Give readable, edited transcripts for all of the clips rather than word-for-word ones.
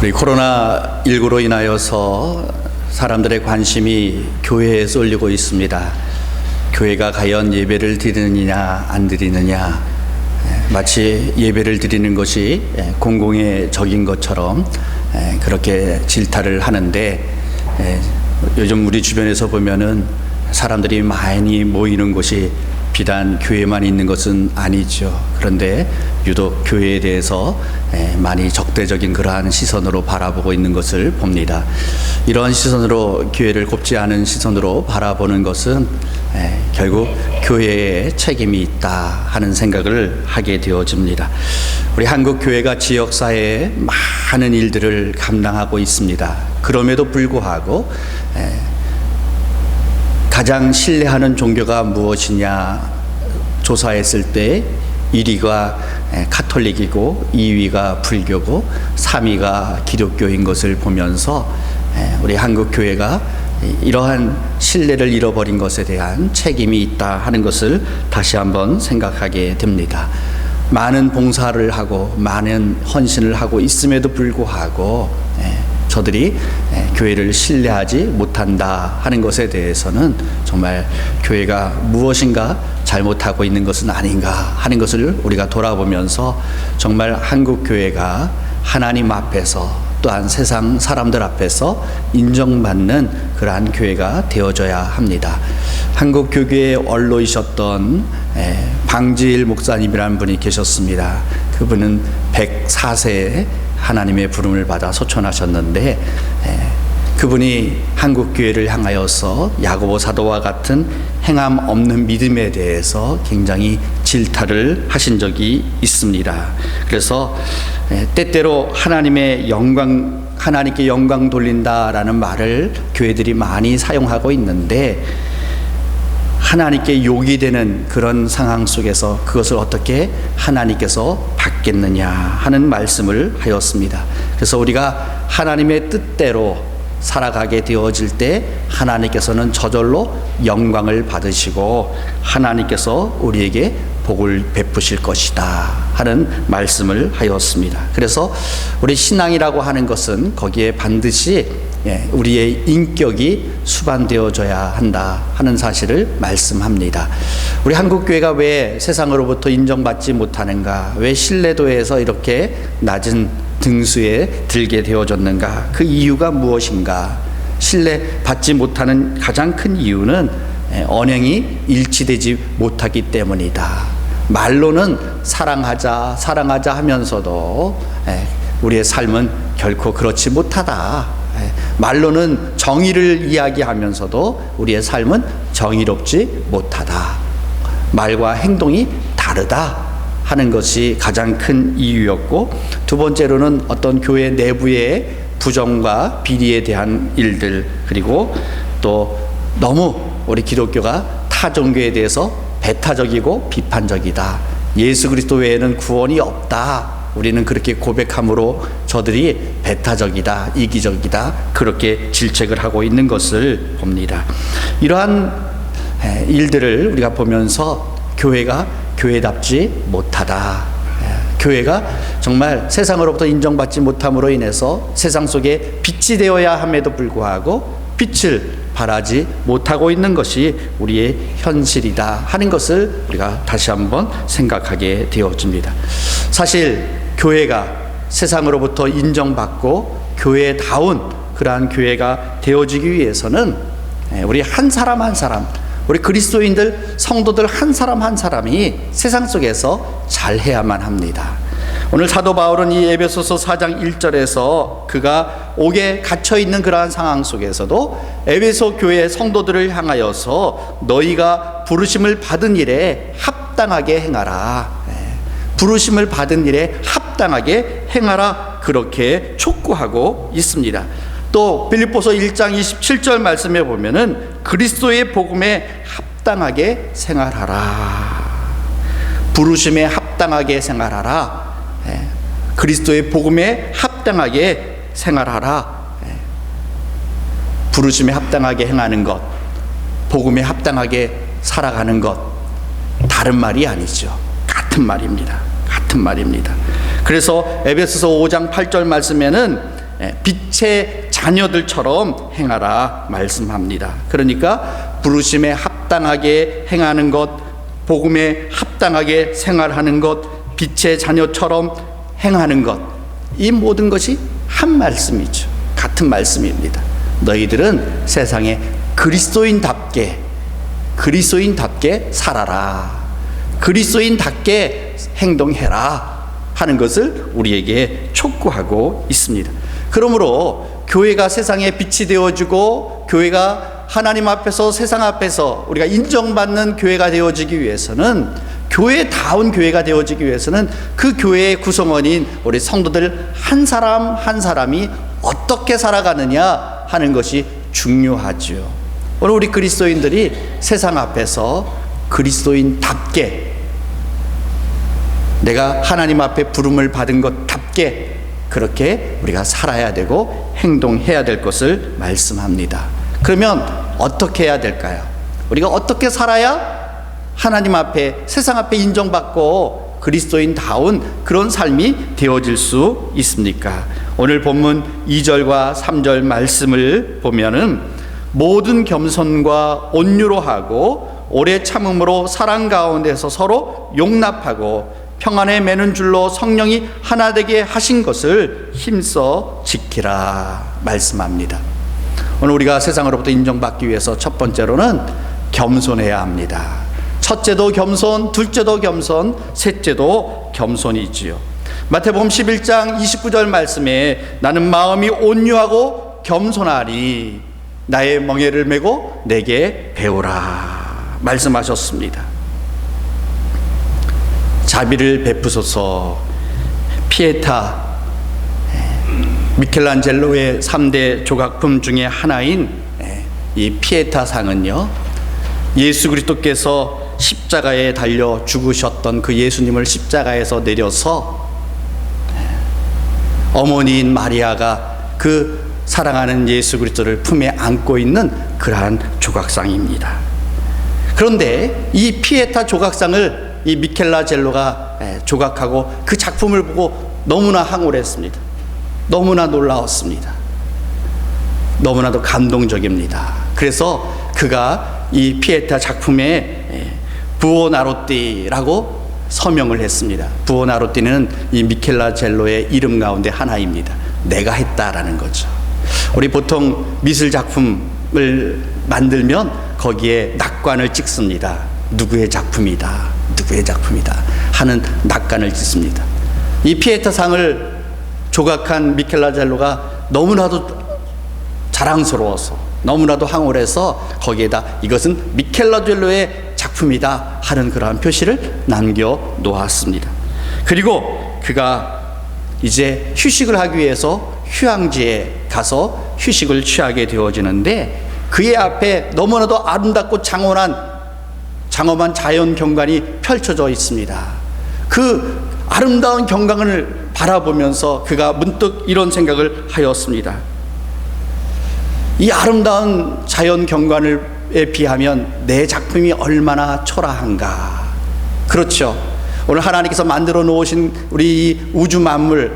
우리 코로나19로 인하여서 사람들의 관심이 교회에 쏠리고 있습니다. 교회가 과연 예배를 드리느냐 안 드리느냐, 마치 예배를 드리는 것이 공공의 적인 것처럼 그렇게 질타를 하는데, 요즘 우리 주변에서 보면은 사람들이 많이 모이는 곳이 비단 교회만 있는 것은 아니죠. 그런데 유독 교회에 대해서 많이 적대적인 그러한 시선으로 바라보고 있는 것을 봅니다. 이러한 시선으로, 교회를 곱지 않은 시선으로 바라보는 것은 결국 교회에 책임이 있다 하는 생각을 하게 되어집니다. 우리 한국 교회가 지역사회에 많은 일들을 감당하고 있습니다. 그럼에도 불구하고 가장 신뢰하는 종교가 무엇이냐 조사했을 때 1위가 카톨릭이고 2위가 불교고 3위가 기독교인 것을 보면서 우리 한국 교회가 이러한 신뢰를 잃어버린 것에 대한 책임이 있다 하는 것을 다시 한번 생각하게 됩니다. 많은 봉사를 하고 많은 헌신을 하고 있음에도 불구하고 저들이 교회를 신뢰하지 못한다 하는 것에 대해서는 정말 교회가 무엇인가 잘못하고 있는 것은 아닌가 하는 것을 우리가 돌아보면서 정말 한국 교회가 하나님 앞에서 또한 세상 사람들 앞에서 인정받는 그러한 교회가 되어져야 합니다. 한국 교계의 원로이셨던 방지일 목사님이라는 분이 계셨습니다. 그분은 104세에 하나님의 부름을 받아 소천하셨는데, 그분이 한국 교회를 향하여서 야고보 사도와 같은 행함 없는 믿음에 대해서 굉장히 질타를 하신 적이 있습니다. 그래서 때때로 하나님께 영광 돌린다라는 말을 교회들이 많이 사용하고 있는데, 하나님께 욕이 되는 그런 상황 속에서 그것을 어떻게 하나님께서 받겠느냐 하는 말씀을 하였습니다. 그래서 우리가 하나님의 뜻대로 살아가게 되어질 때 하나님께서는 저절로 영광을 받으시고 하나님께서 우리에게 복을 베푸실 것이다 하는 말씀을 하였습니다. 그래서 우리 신앙이라고 하는 것은 거기에 반드시 우리의 인격이 수반되어져야 한다 하는 사실을 말씀합니다. 우리 한국교회가 왜 세상으로부터 인정받지 못하는가, 왜 신뢰도에서 이렇게 낮은 등수에 들게 되어졌는가, 그 이유가 무엇인가? 신뢰받지 못하는 가장 큰 이유는 언행이 일치되지 못하기 때문이다. 말로는 사랑하자 하면서도 우리의 삶은 결코 그렇지 못하다. 말로는 정의를 이야기하면서도 우리의 삶은 정의롭지 못하다. 말과 행동이 다르다 하는 것이 가장 큰 이유였고, 두 번째로는 어떤 교회 내부의 부정과 비리에 대한 일들, 그리고 또 너무 우리 기독교가 타 종교에 대해서 배타적이고 비판적이다. 예수 그리스도 외에는 구원이 없다. 우리는 그렇게 고백함으로 저들이 배타적이다, 이기적이다, 그렇게 질책을 하고 있는 것을 봅니다. 이러한 일들을 우리가 보면서 교회가 교회답지 못하다. 교회가 정말 세상으로부터 인정받지 못함으로 인해서 세상 속에 빛이 되어야 함에도 불구하고 빛을 발하지 못하고 있는 것이 우리의 현실이다 하는 것을 우리가 다시 한번 생각하게 되어집니다. 사실 교회가 세상으로부터 인정받고 교회다운 그러한 교회가 되어지기 위해서는 우리 한 사람 한 사람, 우리 그리스도인들 성도들 한 사람 한 사람이 세상 속에서 잘해야만 합니다. 오늘 사도 바울은 이 에베소서 4장 1절에서 그가 옥에 갇혀있는 그러한 상황 속에서도 에베소 교회 성도들을 향하여서 너희가 부르심을 받은 일에 합당하게 행하라, 부르심을 받은 일에 합당하게 행하라, 그렇게 촉구하고 있습니다. 또 빌립보서 1장 27절 말씀에 보면은 그리스도의 복음에 합당하게 생활하라, 부르심에 합당하게 생활하라, 그리스도의 복음에 합당하게 생활하라. 부르심에 합당하게 행하는 것, 복음에 합당하게 살아가는 것, 다른 말이 아니죠. 같은 말입니다. 그래서 에베소서 5장 8절 말씀에는 빛의 자녀들처럼 행하라 말씀합니다. 그러니까 부르심에 합당하게 행하는 것, 복음에 합당하게 생활하는 것, 빛의 자녀처럼 행하는 것, 이 모든 것이 한 말씀이죠. 같은 말씀입니다. 너희들은 세상에 그리스도인답게 살아라, 그리스도인답게 행동해라 하는 것을 우리에게 촉구하고 있습니다. 그러므로 교회가 세상에 빛이 되어주고 교회가 하나님 앞에서, 세상 앞에서 우리가 인정받는 교회가 되어지기 위해서는, 교회다운 교회가 되어지기 위해서는 그 교회의 구성원인 우리 성도들 한 사람 한 사람이 어떻게 살아가느냐 하는 것이 중요하죠. 오늘 우리 그리스도인들이 세상 앞에서 그리스도인답게, 내가 하나님 앞에 부름을 받은 것답게 그렇게 우리가 살아야 되고 행동해야 될 것을 말씀합니다. 그러면 어떻게 해야 될까요? 우리가 어떻게 살아야 하나님 앞에, 세상 앞에 인정받고 그리스도인다운 그런 삶이 되어질 수 있습니까? 오늘 본문 2절과 3절 말씀을 보면은 모든 겸손과 온유로 하고 오래 참음으로 사랑 가운데서 서로 용납하고 평안에 매는 줄로 성령이 하나 되게 하신 것을 힘써 지키라 말씀합니다. 오늘 우리가 세상으로부터 인정받기 위해서 첫 번째로는 겸손해야 합니다. 첫째도 겸손, 둘째도 겸손, 셋째도 겸손이지요. 마태복음 11장 29절 말씀에 나는 마음이 온유하고 겸손하니 나의 멍에를 메고 내게 배우라 말씀하셨습니다. 자비를 베푸소서. 피에타, 미켈란젤로의 3대 조각품 중에 하나인 이 피에타 상은요, 예수 그리스도께서 십자가에 달려 죽으셨던 그 예수님을 십자가에서 내려서 어머니인 마리아가 그 사랑하는 예수 그리스도를 품에 안고 있는 그러한 조각상입니다. 그런데 이 피에타 조각상을 이 미켈란젤로가 조각하고 그 작품을 보고 너무나 황홀했습니다. 너무나 놀라웠습니다. 너무나도 감동적입니다. 그래서 그가 이 피에타 작품에 부오나로띠라고 서명을 했습니다. 부오나로띠는 이 미켈란젤로의 이름 가운데 하나입니다. 내가 했다라는 거죠. 우리 보통 미술 작품을 만들면 거기에 낙관을 찍습니다. 누구의 작품이다, 누구의 작품이다 하는 낙관을 찍습니다. 이 피에타 상을 조각한 미켈란젤로가 너무나도 자랑스러워서, 너무나도 황홀해서 거기에다 이것은 미켈란젤로의 작품이다 하는 그러한 표시를 남겨 놓았습니다. 그리고 그가 이제 휴식을 하기 위해서 휴양지에 가서 휴식을 취하게 되어지는데, 그의 앞에 너무나도 아름답고 장엄한 자연 경관이 펼쳐져 있습니다. 그 아름다운 경관을 바라보면서 그가 문득 이런 생각을 하였습니다. 이 아름다운 자연 경관에 비하면 내 작품이 얼마나 초라한가. 그렇죠. 오늘 하나님께서 만들어 놓으신 우리 이 우주 만물,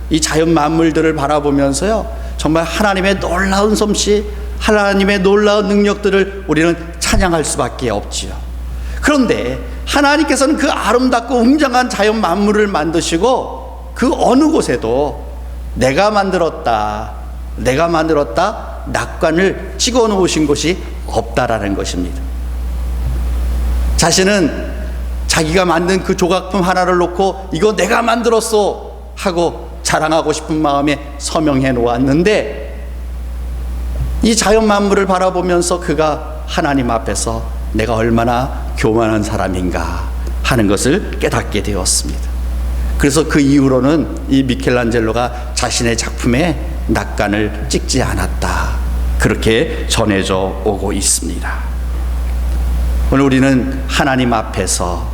이 자연 만물들을 바라보면서요, 정말 하나님의 놀라운 솜씨, 하나님의 놀라운 능력들을 우리는 찬양할 수밖에 없지요. 그런데 하나님께서는 그 아름답고 웅장한 자연 만물을 만드시고 그 어느 곳에도 내가 만들었다 낙관을 찍어 놓으신 곳이 없다라는 것입니다. 자신은 자기가 만든 그 조각품 하나를 놓고 이거 내가 만들었어 하고 자랑하고 싶은 마음에 서명해 놓았는데, 이 자연 만물을 바라보면서 그가 하나님 앞에서 내가 얼마나 교만한 사람인가 하는 것을 깨닫게 되었습니다. 그래서 그 이후로는 이 미켈란젤로가 자신의 작품에 낙관을 찍지 않았다, 그렇게 전해져 오고 있습니다. 오늘 우리는 하나님 앞에서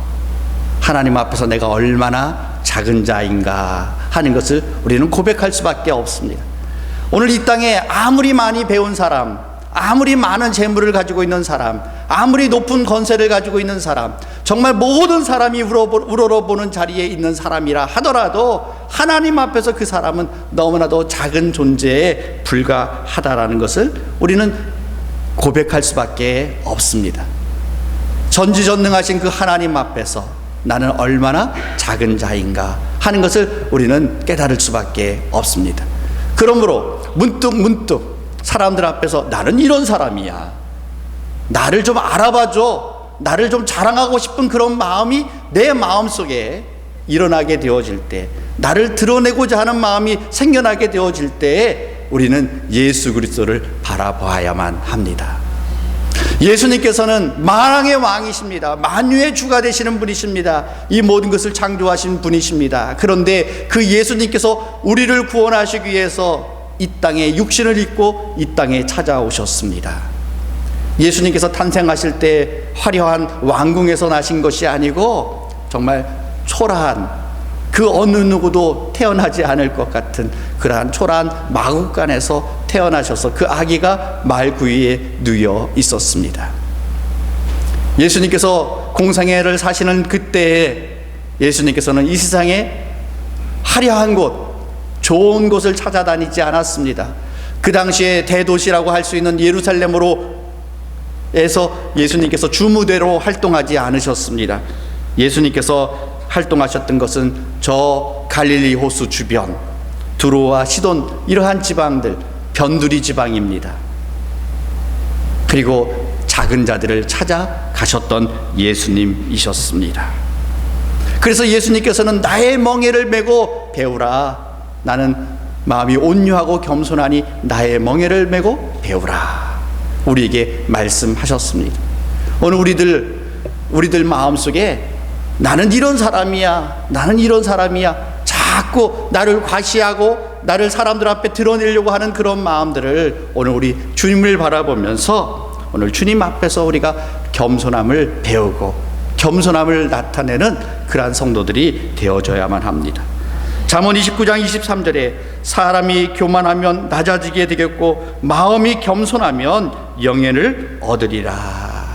내가 얼마나 작은 자인가 하는 것을 우리는 고백할 수밖에 없습니다. 오늘 이 땅에 아무리 많이 배운 사람, 아무리 많은 재물을 가지고 있는 사람, 아무리 높은 권세를 가지고 있는 사람, 정말 모든 사람이 우러러보는 자리에 있는 사람이라 하더라도 하나님 앞에서 그 사람은 너무나도 작은 존재에 불과하다라는 것을 우리는 고백할 수밖에 없습니다. 전지전능하신 그 하나님 앞에서 나는 얼마나 작은 자인가 하는 것을 우리는 깨달을 수밖에 없습니다. 그러므로 문득 사람들 앞에서 나는 이런 사람이야, 나를 좀 알아봐줘, 나를 좀 자랑하고 싶은 그런 마음이 내 마음속에 일어나게 되어질 때, 나를 드러내고자 하는 마음이 생겨나게 되어질 때에 우리는 예수 그리스도를 바라봐야만 합니다. 예수님께서는 만왕의 왕이십니다. 만유의 주가 되시는 분이십니다. 이 모든 것을 창조하신 분이십니다. 그런데 그 예수님께서 우리를 구원하시기 위해서 이 땅에 육신을 입고 이 땅에 찾아오셨습니다. 예수님께서 탄생하실 때 화려한 왕궁에서 나신 것이 아니고 정말 초라한, 그 어느 누구도 태어나지 않을 것 같은 그러한 초라한 마국간에서 태어나셔서 그 아기가 말구이에 누워 있었습니다. 예수님께서 공생애를 사시는 그때에 예수님께서는 이 세상에 화려한 곳, 좋은 곳을 찾아다니지 않았습니다. 그 당시에 대도시라고 할 수 있는 예루살렘으로 에서 예수님께서 주무대로 활동하지 않으셨습니다. 예수님께서 활동하셨던 것은 저 갈릴리 호수 주변, 두로와 시돈 이러한 지방들, 변두리 지방입니다. 그리고 작은 자들을 찾아가셨던 예수님이셨습니다. 그래서 예수님께서는 나의 멍에를 메고 배우라, 나는 마음이 온유하고 겸손하니 나의 멍에를 메고 배우라, 우리에게 말씀하셨습니다. 오늘 우리들 마음속에 나는 이런 사람이야, 나는 이런 사람이야, 자꾸 나를 과시하고 나를 사람들 앞에 드러내려고 하는 그런 마음들을 오늘 우리 주님을 바라보면서 오늘 주님 앞에서 우리가 겸손함을 배우고 겸손함을 나타내는 그러한 성도들이 되어져야만 합니다. 잠언 29장 23절에 사람이 교만하면 낮아지게 되겠고 마음이 겸손하면 영예를 얻으리라.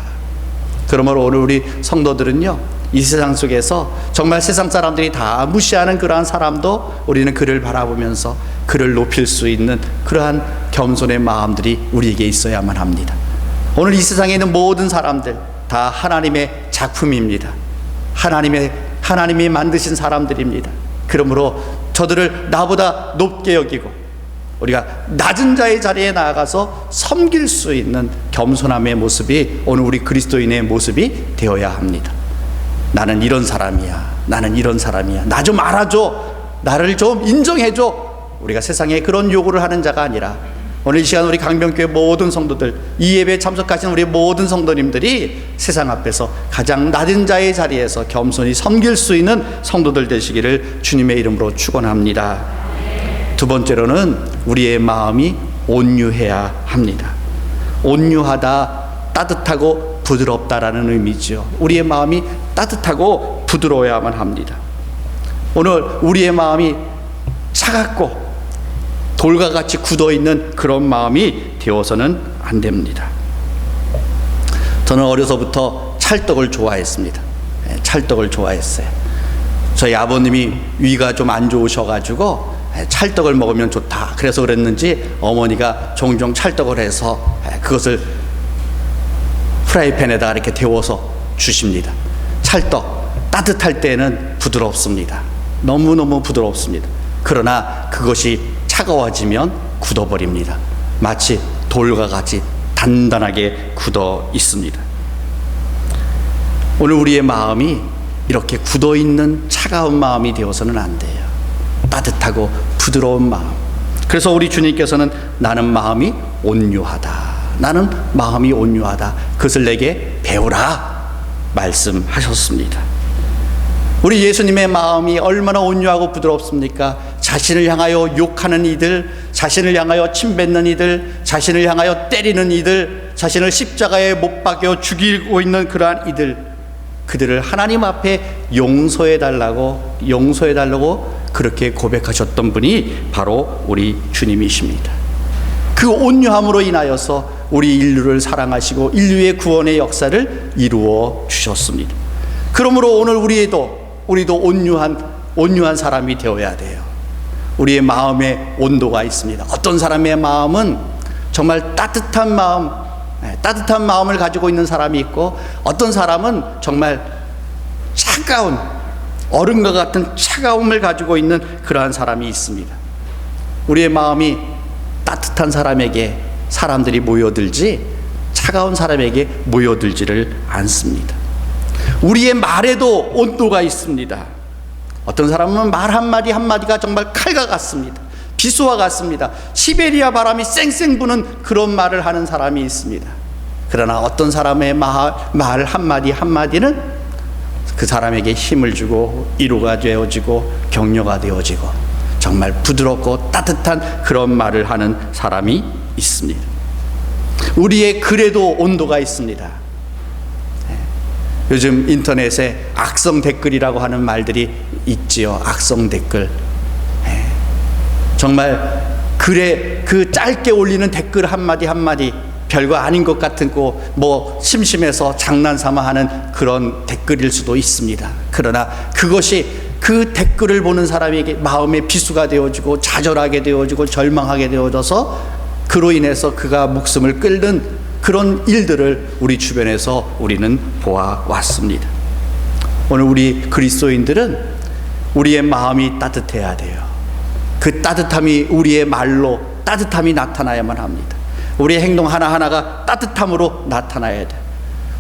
그러므로 오늘 우리 성도들은요, 이 세상 속에서 정말 세상 사람들이 다 무시하는 그러한 사람도 우리는 그를 바라보면서 그를 높일 수 있는 그러한 겸손의 마음들이 우리에게 있어야만 합니다. 오늘 이 세상에 있는 모든 사람들 다 하나님의 작품입니다. 하나님이 만드신 사람들입니다. 그러므로 저들을 나보다 높게 여기고 우리가 낮은 자의 자리에 나아가서 섬길 수 있는 겸손함의 모습이 오늘 우리 그리스도인의 모습이 되어야 합니다. 나는 이런 사람이야, 나는 이런 사람이야, 나 좀 알아줘, 나를 좀 인정해줘. 우리가 세상에 그런 요구를 하는 자가 아니라 오늘 이 시간 우리 강변교회 모든 성도들, 이 예배에 참석하신 우리 모든 성도님들이 세상 앞에서 가장 낮은 자의 자리에서 겸손히 섬길 수 있는 성도들 되시기를 주님의 이름으로 축원합니다. 두 번째로는 우리의 마음이 온유해야 합니다. 온유하다, 따뜻하고 부드럽다라는 의미죠. 우리의 마음이 따뜻하고 부드러워야만 합니다. 오늘 우리의 마음이 차갑고 돌과 같이 굳어있는 그런 마음이 되어서는 안 됩니다. 저는 어려서부터 찰떡을 좋아했습니다. 찰떡을 좋아했어요. 저희 아버님이 위가 좀 안 좋으셔가지고 찰떡을 먹으면 좋다, 그래서 그랬는지 어머니가 종종 찰떡을 해서 그것을 프라이팬에다 이렇게 데워서 주십니다. 찰떡 따뜻할 때는 부드럽습니다. 너무너무 부드럽습니다. 그러나 그것이 차가워지면 굳어버립니다. 마치 돌과 같이 단단하게 굳어 있습니다. 오늘 우리의 마음이 이렇게 굳어있는 차가운 마음이 되어서는 안 돼요. 따뜻하고 부드러운 마음. 그래서 우리 주님께서는 나는 마음이 온유하다, 나는 마음이 온유하다, 그것을 내게 배우라 말씀하셨습니다. 우리 예수님의 마음이 얼마나 온유하고 부드럽습니까? 자신을 향하여 욕하는 이들, 자신을 향하여 침뱉는 이들, 자신을 향하여 때리는 이들, 자신을 십자가에 못 박여 죽이고 있는 그러한 이들, 그들을 하나님 앞에 용서해달라고 그렇게 고백하셨던 분이 바로 우리 주님이십니다. 그 온유함으로 인하여서 우리 인류를 사랑하시고 인류의 구원의 역사를 이루어 주셨습니다. 그러므로 오늘 우리도 온유한 사람이 되어야 돼요. 우리의 마음에 온도가 있습니다. 어떤 사람의 마음은 정말 따뜻한 마음을 가지고 있는 사람이 있고, 어떤 사람은 정말 차가운 얼음과 같은 차가움을 가지고 있는 그러한 사람이 있습니다. 우리의 마음이 따뜻한 사람에게 사람들이 모여들지 차가운 사람에게 모여들지를 않습니다. 우리의 말에도 온도가 있습니다. 어떤 사람은 말 한마디 한마디가 정말 칼과 같습니다. 비수와 같습니다. 시베리아 바람이 쌩쌩 부는 그런 말을 하는 사람이 있습니다. 그러나 어떤 사람의 말 한마디 한마디는 그 사람에게 힘을 주고 위로가 되어지고 격려가 되어지고 정말 부드럽고 따뜻한 그런 말을 하는 사람이 있습니다. 우리의 글에도 온도가 있습니다. 요즘 인터넷에 악성 댓글이라고 하는 말들이 있지요. 악성 댓글. 정말 글에 그 짧게 올리는 댓글 한마디 한마디 별거 아닌 것 같은 거 심심해서 장난삼아 하는 그런 댓글일 수도 있습니다. 그러나 그것이 그 댓글을 보는 사람에게 마음의 비수가 되어지고 좌절하게 되어지고 절망하게 되어져서 그로 인해서 그가 목숨을 끊는 그런 일들을 우리 주변에서 우리는 보아왔습니다. 오늘 우리 그리스도인들은 우리의 마음이 따뜻해야 돼요. 그 따뜻함이 우리의 말로 따뜻함이 나타나야만 합니다. 우리의 행동 하나하나가 따뜻함으로 나타나야 돼요.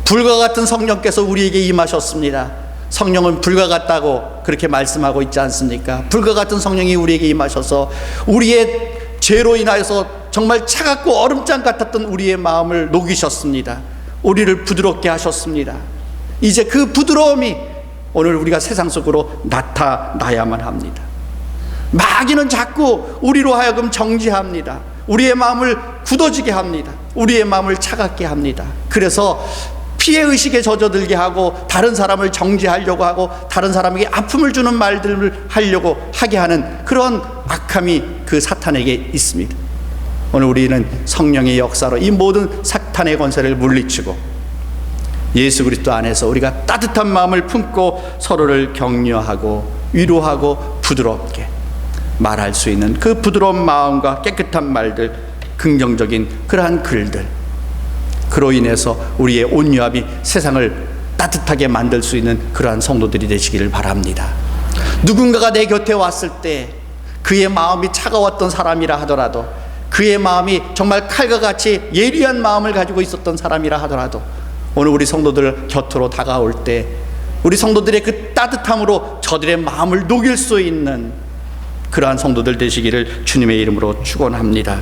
불과 같은 성령께서 우리에게 임하셨습니다. 성령은 불과 같다고 그렇게 말씀하고 있지 않습니까? 불과 같은 성령이 우리에게 임하셔서 우리의 죄로 인하여서 정말 차갑고 얼음장 같았던 우리의 마음을 녹이셨습니다. 우리를 부드럽게 하셨습니다. 이제 그 부드러움이 오늘 우리가 세상 속으로 나타나야만 합니다. 마귀는 자꾸 우리로 하여금 정죄합니다. 우리의 마음을 굳어지게 합니다. 우리의 마음을 차갑게 합니다. 그래서 피해의식에 젖어들게 하고 다른 사람을 정죄하려고 하고 다른 사람에게 아픔을 주는 말들을 하게 하는 그런 악함이 그 사탄에게 있습니다. 오늘 우리는 성령의 역사로 이 모든 사탄의 권세를 물리치고 예수 그리스도 안에서 우리가 따뜻한 마음을 품고 서로를 격려하고 위로하고 부드럽게 말할 수 있는 그 부드러운 마음과 깨끗한 말들, 긍정적인 그러한 글들, 그로 인해서 우리의 온유함이 세상을 따뜻하게 만들 수 있는 그러한 성도들이 되시기를 바랍니다. 누군가가 내 곁에 왔을 때 그의 마음이 차가웠던 사람이라 하더라도, 그의 마음이 정말 칼과 같이 예리한 마음을 가지고 있었던 사람이라 하더라도 오늘 우리 성도들 곁으로 다가올 때 우리 성도들의 그 따뜻함으로 저들의 마음을 녹일 수 있는 그러한 성도들 되시기를 주님의 이름으로 축원합니다.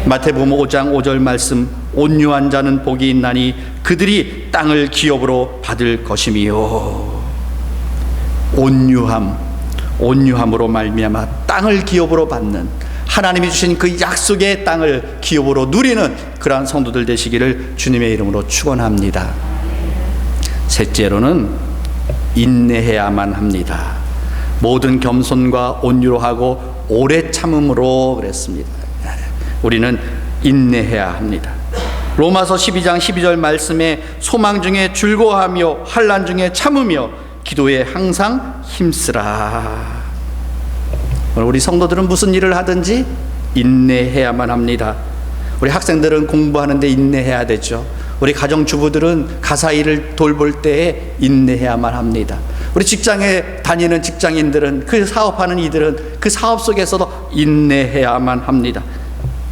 마태복음 5장 5절 말씀, 온유한 자는 복이 있나니 그들이 땅을 기업으로 받을 것임이요. 온유함으로 말미암아 땅을 기업으로 받는, 하나님이 주신 그 약속의 땅을 기업으로 누리는 그러한 성도들 되시기를 주님의 이름으로 축원합니다. 셋째로는 인내해야만 합니다. 모든 겸손과 온유로 하고 오래 참음으로 그랬습니다. 우리는 인내해야 합니다. 로마서 12장 12절 말씀에 소망 중에 즐거워하며 환난 중에 참으며 기도에 항상 힘쓰라. 우리 성도들은 무슨 일을 하든지 인내해야만 합니다. 우리 학생들은 공부하는데 인내해야 되죠. 우리 가정주부들은 가사 일을 돌볼 때에 인내해야만 합니다. 우리 직장에 다니는 직장인들은, 그 사업하는 이들은 그 사업 속에서도 인내해야만 합니다.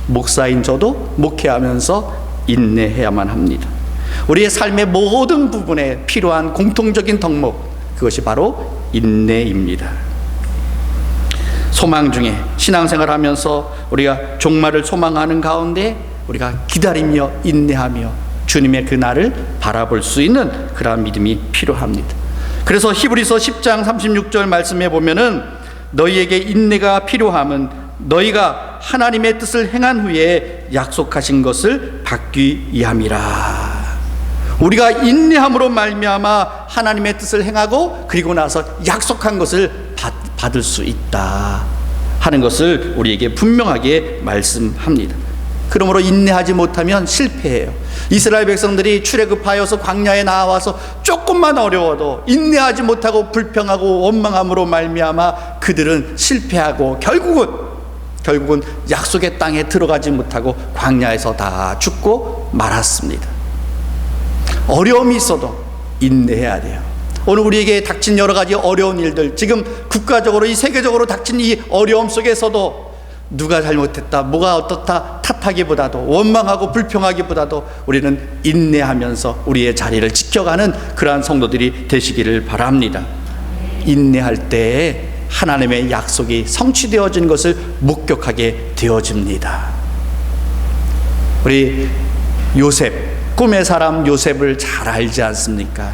목사인 저도 목회하면서 인내해야만 합니다. 우리의 삶의 모든 부분에 필요한 공통적인 덕목, 그것이 바로 인내입니다. 소망 중에 신앙생활 하면서 우리가 종말을 소망하는 가운데 우리가 기다리며 인내하며 주님의 그 날을 바라볼 수 있는 그러한 믿음이 필요합니다. 그래서 히브리서 10장 36절 말씀에 보면은 너희에게 인내가 필요함은 너희가 하나님의 뜻을 행한 후에 약속하신 것을 받기 위함이라. 우리가 인내함으로 말미암아 하나님의 뜻을 행하고 그리고 나서 약속한 것을 받을 수 있다 하는 것을 우리에게 분명하게 말씀합니다. 그러므로 인내하지 못하면 실패해요. 이스라엘 백성들이 출애굽하여서 광야에 나와서 조금만 어려워도 인내하지 못하고 불평하고 원망함으로 말미암아 그들은 실패하고 결국은 약속의 땅에 들어가지 못하고 광야에서 다 죽고 말았습니다. 어려움이 있어도 인내해야 돼요. 오늘 우리에게 닥친 여러 가지 어려운 일들, 지금 국가적으로 이 세계적으로 닥친 이 어려움 속에서도 누가 잘못했다, 뭐가 어떻다 탓하기보다도, 원망하고 불평하기보다도 우리는 인내하면서 우리의 자리를 지켜가는 그러한 성도들이 되시기를 바랍니다. 인내할 때에 하나님의 약속이 성취되어진 것을 목격하게 되어집니다. 우리 요셉, 꿈의 사람 요셉을 잘 알지 않습니까?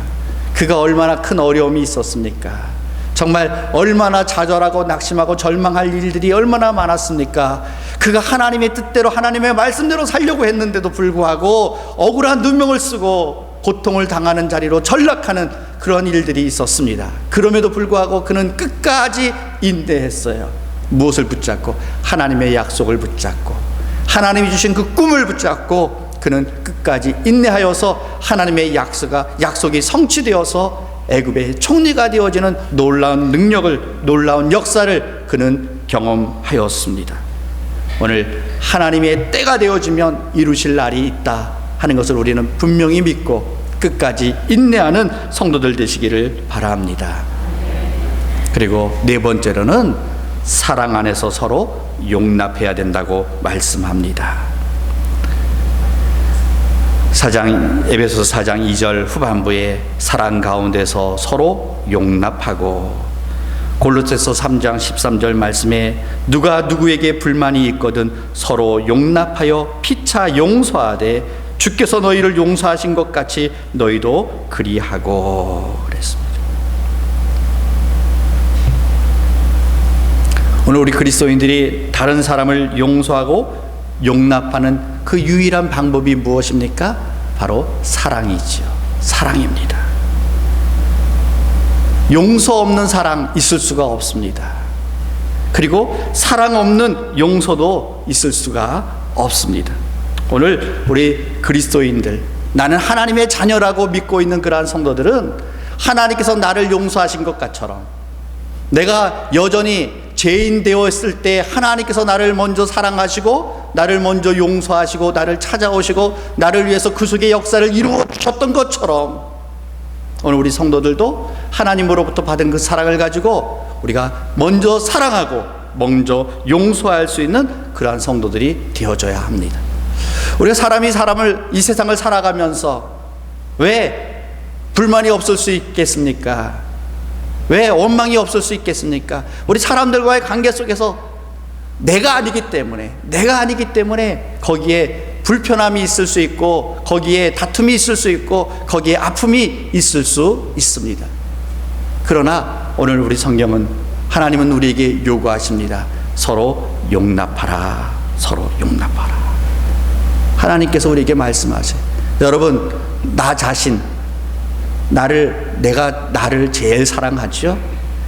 그가 얼마나 큰 어려움이 있었습니까? 정말 얼마나 좌절하고 낙심하고 절망할 일들이 얼마나 많았습니까? 그가 하나님의 뜻대로 하나님의 말씀대로 살려고 했는데도 불구하고 억울한 누명을 쓰고 고통을 당하는 자리로 전락하는 그런 일들이 있었습니다. 그럼에도 불구하고 그는 끝까지 인내했어요. 무엇을 붙잡고? 하나님의 약속을 붙잡고, 하나님이 주신 그 꿈을 붙잡고 그는 끝까지 인내하여서 하나님의 약속이 성취되어서 애굽의 총리가 되어지는 놀라운 능력을, 놀라운 역사를 그는 경험하였습니다. 오늘 하나님의 때가 되어지면 이루실 날이 있다 하는 것을 우리는 분명히 믿고 끝까지 인내하는 성도들 되시기를 바랍니다. 그리고 네 번째로는 사랑 안에서 서로 용납해야 된다고 말씀합니다. 에베소서 4장 2절 후반부에 사랑 가운데서 서로 용납하고, 골로새서 3장 13절 말씀에 누가 누구에게 불만이 있거든 서로 용납하여 피차 용서하되 주께서 너희를 용서하신 것 같이 너희도 그리하고 그랬습니다. 오늘 우리 그리스도인들이 다른 사람을 용서하고 용납하는 그 유일한 방법이 무엇입니까? 바로 사랑이지요. 사랑입니다. 용서 없는 사랑 있을 수가 없습니다. 그리고 사랑 없는 용서도 있을 수가 없습니다. 오늘 우리 그리스도인들, 나는 하나님의 자녀라고 믿고 있는 그러한 성도들은 하나님께서 나를 용서하신 것처럼, 내가 여전히 죄인 되었을 때 하나님께서 나를 먼저 사랑하시고 나를 먼저 용서하시고 나를 찾아오시고 나를 위해서 구속의 역사를 이루어 주셨던 것처럼, 오늘 우리 성도들도 하나님으로부터 받은 그 사랑을 가지고 우리가 먼저 사랑하고 먼저 용서할 수 있는 그러한 성도들이 되어져야 합니다. 우리가 사람을 이 세상을 살아가면서 왜 불만이 없을 수 있겠습니까? 왜 원망이 없을 수 있겠습니까? 우리 사람들과의 관계 속에서 내가 아니기 때문에 거기에 불편함이 있을 수 있고, 거기에 다툼이 있을 수 있고, 거기에 아픔이 있을 수 있습니다. 그러나 오늘 우리 성경은, 하나님은 우리에게 요구하십니다. 서로 용납하라. 서로 용납하라. 하나님께서 우리에게 말씀하세요. 여러분, 나 자신, 내가 나를 제일 사랑하죠.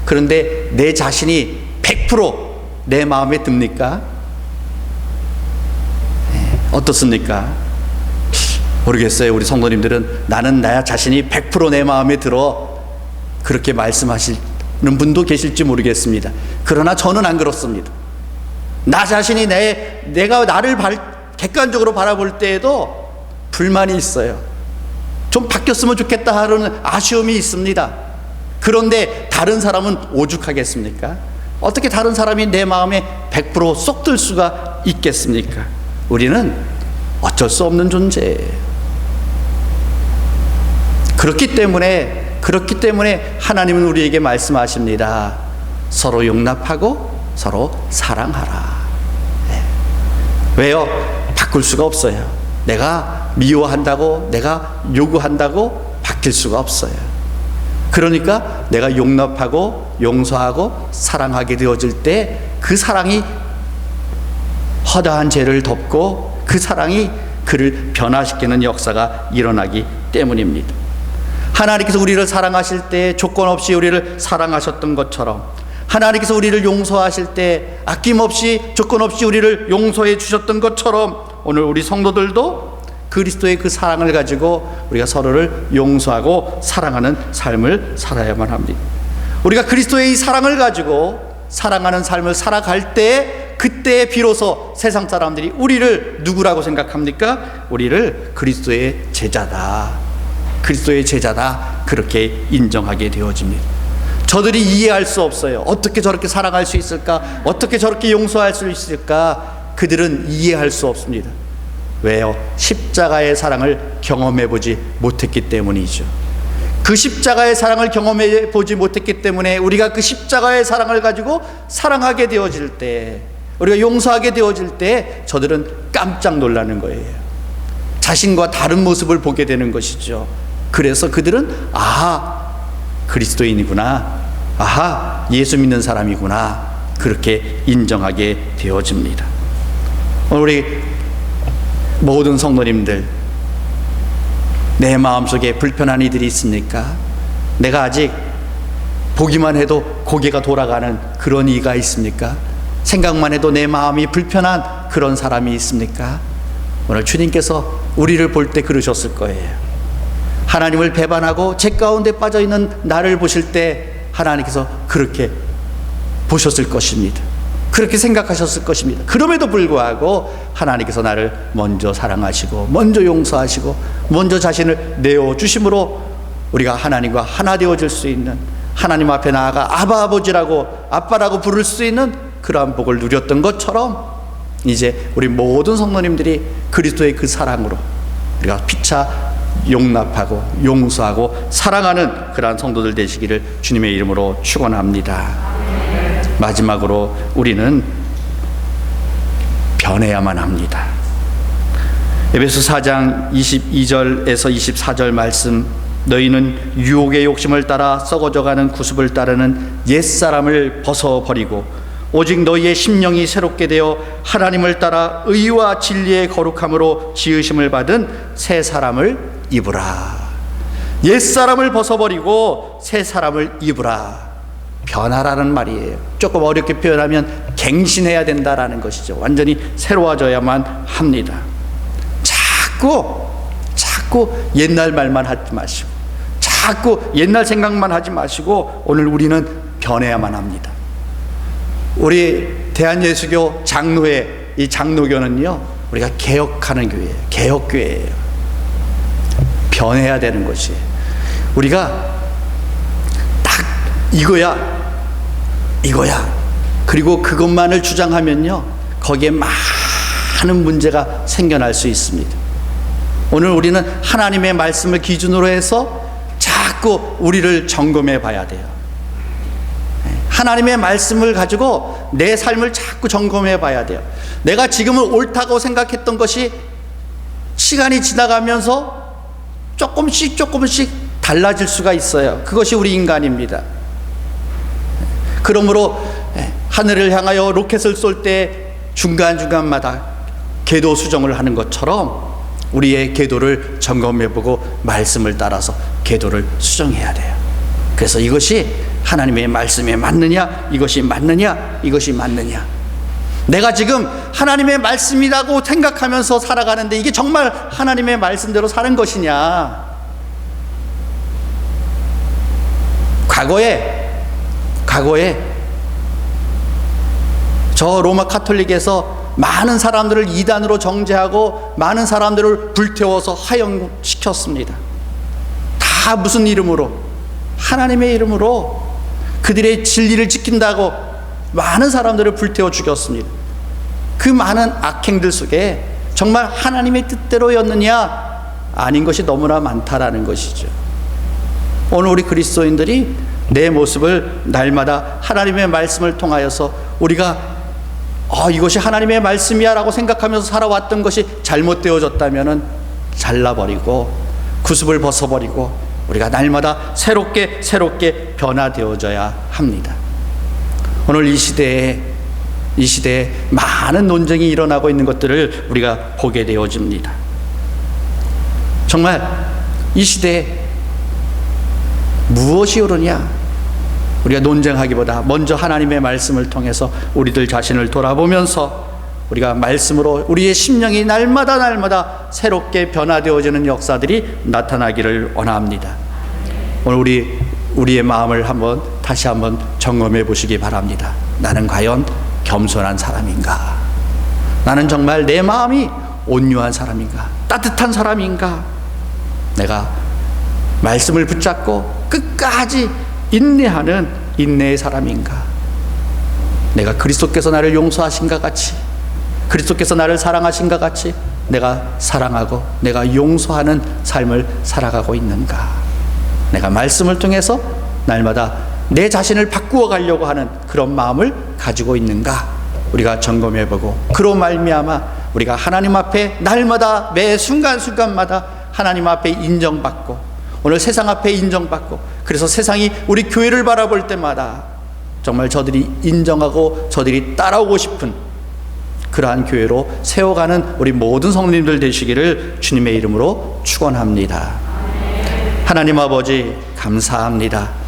그런데 내 자신이 100% 내 마음에 듭니까? 어떻습니까? 모르겠어요. 우리 성도님들은 나는 나 자신이 100% 내 마음에 들어, 그렇게 말씀하시는 분도 계실지 모르겠습니다. 그러나 저는 안 그렇습니다. 나 자신이 내가 나를 객관적으로 바라볼 때에도 불만이 있어요. 좀 바뀌었으면 좋겠다 하는 아쉬움이 있습니다. 그런데 다른 사람은 오죽하겠습니까? 어떻게 다른 사람이 내 마음에 100% 쏙 들 수가 있겠습니까? 우리는 어쩔 수 없는 존재예요. 그렇기 때문에 하나님은 우리에게 말씀하십니다. 서로 용납하고 서로 사랑하라. 네. 왜요? 바꿀 수가 없어요. 내가 미워한다고, 내가 요구한다고 바뀔 수가 없어요. 그러니까 내가 용납하고 용서하고 사랑하게 되어질 때 그 사랑이 허다한 죄를 덮고 그 사랑이 그를 변화시키는 역사가 일어나기 때문입니다. 하나님께서 우리를 사랑하실 때 조건 없이 우리를 사랑하셨던 것처럼, 하나님께서 우리를 용서하실 때 아낌없이 조건 없이 우리를 용서해 주셨던 것처럼, 오늘 우리 성도들도 그리스도의 그 사랑을 가지고 우리가 서로를 용서하고 사랑하는 삶을 살아야만 합니다. 우리가 그리스도의 이 사랑을 가지고 사랑하는 삶을 살아갈 때, 그때 비로소 세상 사람들이 우리를 누구라고 생각합니까? 우리를 그리스도의 제자다, 그리스도의 제자다, 그렇게 인정하게 되어집니다. 저들이 이해할 수 없어요. 어떻게 저렇게 사랑할 수 있을까? 어떻게 저렇게 용서할 수 있을까? 그들은 이해할 수 없습니다. 왜요? 십자가의 사랑을 경험해 보지 못했기 때문이죠. 그 십자가의 사랑을 경험해 보지 못했기 때문에 우리가 그 십자가의 사랑을 가지고 사랑하게 되어질 때, 우리가 용서하게 되어질 때 저들은 깜짝 놀라는 거예요. 자신과 다른 모습을 보게 되는 것이죠. 그래서 그들은 아하, 그리스도인이구나, 아하, 예수 믿는 사람이구나, 그렇게 인정하게 되어집니다. 우리 모든 성도님들, 내 마음속에 불편한 이들이 있습니까? 내가 아직 보기만 해도 고개가 돌아가는 그런 이가 있습니까? 생각만 해도 내 마음이 불편한 그런 사람이 있습니까? 오늘 주님께서 우리를 볼 때 그러셨을 거예요. 하나님을 배반하고 죄 가운데 빠져있는 나를 보실 때 하나님께서 그렇게 보셨을 것입니다. 그렇게 생각하셨을 것입니다. 그럼에도 불구하고 하나님께서 나를 먼저 사랑하시고 먼저 용서하시고 먼저 자신을 내어주심으로 우리가 하나님과 하나 되어질 수 있는, 하나님 앞에 나아가 아바 아버지라고, 아빠라고 부를 수 있는 그러한 복을 누렸던 것처럼 이제 우리 모든 성도님들이 그리스도의 그 사랑으로 우리가 피차 용납하고 용서하고 사랑하는 그러한 성도들 되시기를 주님의 이름으로 축원합니다. 마지막으로 우리는 변해야만 합니다. 에베소 4장 22절에서 24절 말씀, 너희는 유혹의 욕심을 따라 썩어져가는 구습을 따르는 옛사람을 벗어버리고 오직 너희의 심령이 새롭게 되어 하나님을 따라 의와 진리의 거룩함으로 지으심을 받은 새 사람을 입으라. 옛사람을 벗어버리고 새 사람을 입으라. 변화라는 말이에요. 조금 어렵게 표현하면 갱신해야 된다라는 것이죠. 완전히 새로워져야만 합니다. 자꾸 옛날 말만 하지 마시고, 자꾸 옛날 생각만 하지 마시고 오늘 우리는 변해야만 합니다. 우리 대한예수교 장로회, 이 장로교는요, 우리가 개혁하는 교회예요. 개혁교회예요. 변해야 되는 것이에요. 우리가 이거야. 그리고 그것만을 주장하면요, 거기에 많은 문제가 생겨날 수 있습니다. 오늘 우리는 하나님의 말씀을 기준으로 해서 자꾸 우리를 점검해 봐야 돼요. 하나님의 말씀을 가지고 내 삶을 자꾸 점검해 봐야 돼요. 내가 지금은 옳다고 생각했던 것이 시간이 지나가면서 조금씩 달라질 수가 있어요. 그것이 우리 인간입니다. 그러므로 하늘을 향하여 로켓을 쏠 때 중간중간마다 궤도 수정을 하는 것처럼 우리의 궤도를 점검해보고 말씀을 따라서 궤도를 수정해야 돼요. 그래서 이것이 하나님의 말씀에 맞느냐, 이것이 맞느냐, 내가 지금 하나님의 말씀이라고 생각하면서 살아가는데 이게 정말 하나님의 말씀대로 사는 것이냐. 과거에 저 로마 카톨릭에서 많은 사람들을 이단으로 정죄하고 많은 사람들을 불태워서 화형시켰습니다. 다 무슨 이름으로? 하나님의 이름으로 그들의 진리를 지킨다고 많은 사람들을 불태워 죽였습니다. 그 많은 악행들 속에 정말 하나님의 뜻대로였느냐? 아닌 것이 너무나 많다라는 것이죠. 오늘 우리 그리스도인들이 내 모습을 날마다 하나님의 말씀을 통하여서 우리가 이것이 하나님의 말씀이야 라고 생각하면서 살아왔던 것이 잘못되어졌다면 잘라버리고 구습을 벗어버리고 우리가 날마다 새롭게 변화되어져야 합니다. 오늘 이 시대에 많은 논쟁이 일어나고 있는 것들을 우리가 보게 되어집니다. 정말 이 시대에 무엇이 옳으냐? 우리가 논쟁하기보다 먼저 하나님의 말씀을 통해서 우리들 자신을 돌아보면서 우리가 말씀으로 우리의 심령이 날마다 새롭게 변화되어지는 역사들이 나타나기를 원합니다. 오늘 우리의 마음을 다시 한번 점검해 보시기 바랍니다. 나는 과연 겸손한 사람인가? 나는 정말 내 마음이 온유한 사람인가? 따뜻한 사람인가? 내가 말씀을 붙잡고 끝까지 인내하는 인내의 사람인가? 내가 그리스도께서 나를 용서하신 것 같이, 그리스도께서 나를 사랑하신 것 같이 내가 사랑하고 내가 용서하는 삶을 살아가고 있는가? 내가 말씀을 통해서 날마다 내 자신을 바꾸어 가려고 하는 그런 마음을 가지고 있는가? 우리가 점검해보고, 그로 말미암아 우리가 하나님 앞에 날마다 매 순간순간마다 하나님 앞에 인정받고, 오늘 세상 앞에 인정받고, 그래서 세상이 우리 교회를 바라볼 때마다 정말 저들이 인정하고 저들이 따라오고 싶은 그러한 교회로 세워가는 우리 모든 성도님들 되시기를 주님의 이름으로 축원합니다. 하나님 아버지 감사합니다.